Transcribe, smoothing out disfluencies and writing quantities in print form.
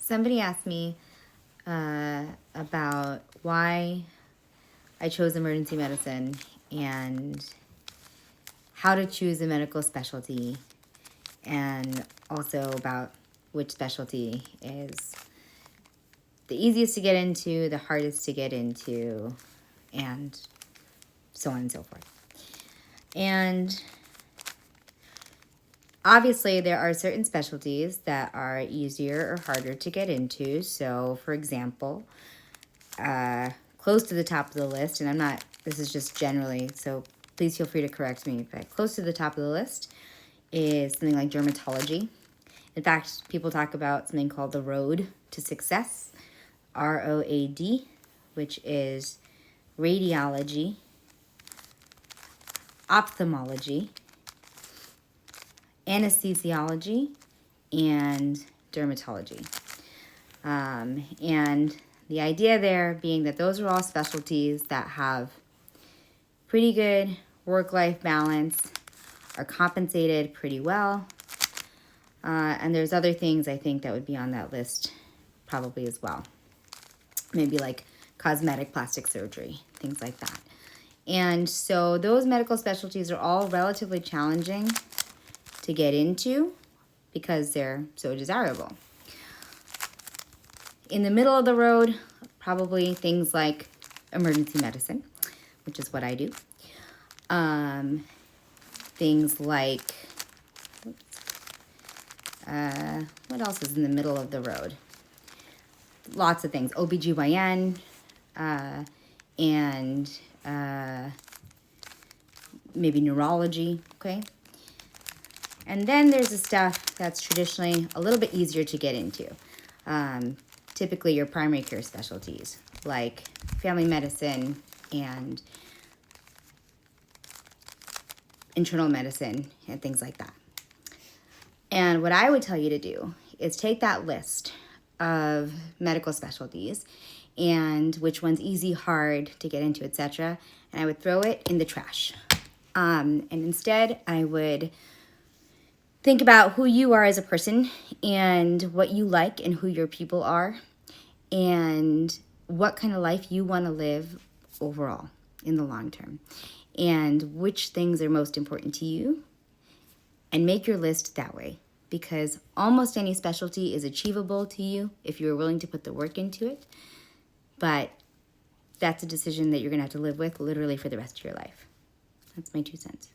Somebody asked me about why I chose emergency medicine and how to choose a medical specialty, and also about which specialty is the easiest to get into, the hardest to get into, and so on and so forth. And obviously, there are certain specialties that are easier or harder to get into. So, for example, close to the top of the list, and this is just generally, so please feel free to correct me, but close to the top of the list is something like dermatology. In fact, people talk about something called the road to success, ROAD, which is radiology, ophthalmology, anesthesiology, and dermatology. And the idea there being that those are all specialties that have pretty good work-life balance, are compensated pretty well, and there's other things I think that would be on that list probably as well. Maybe like cosmetic plastic surgery, things like that. And so those medical specialties are all relatively challenging to get into because they're so desirable. In the middle of the road, probably things like emergency medicine, which is what I do. Things like, what else is in the middle of the road? Lots of things, OBGYN, and maybe neurology, okay? And then there's the stuff that's traditionally a little bit easier to get into. Typically your primary care specialties, like family medicine and internal medicine and things like that. And what I would tell you to do is take that list of medical specialties and which one's easy, hard to get into, etc. And I would throw it in the trash. And instead, I would think about who you are as a person and what you like and who your people are and what kind of life you want to live overall in the long term and which things are most important to you, and make your list that way, because almost any specialty is achievable to you if you're willing to put the work into it. But that's a decision that you're going to have to live with literally for the rest of your life. That's my 2 cents.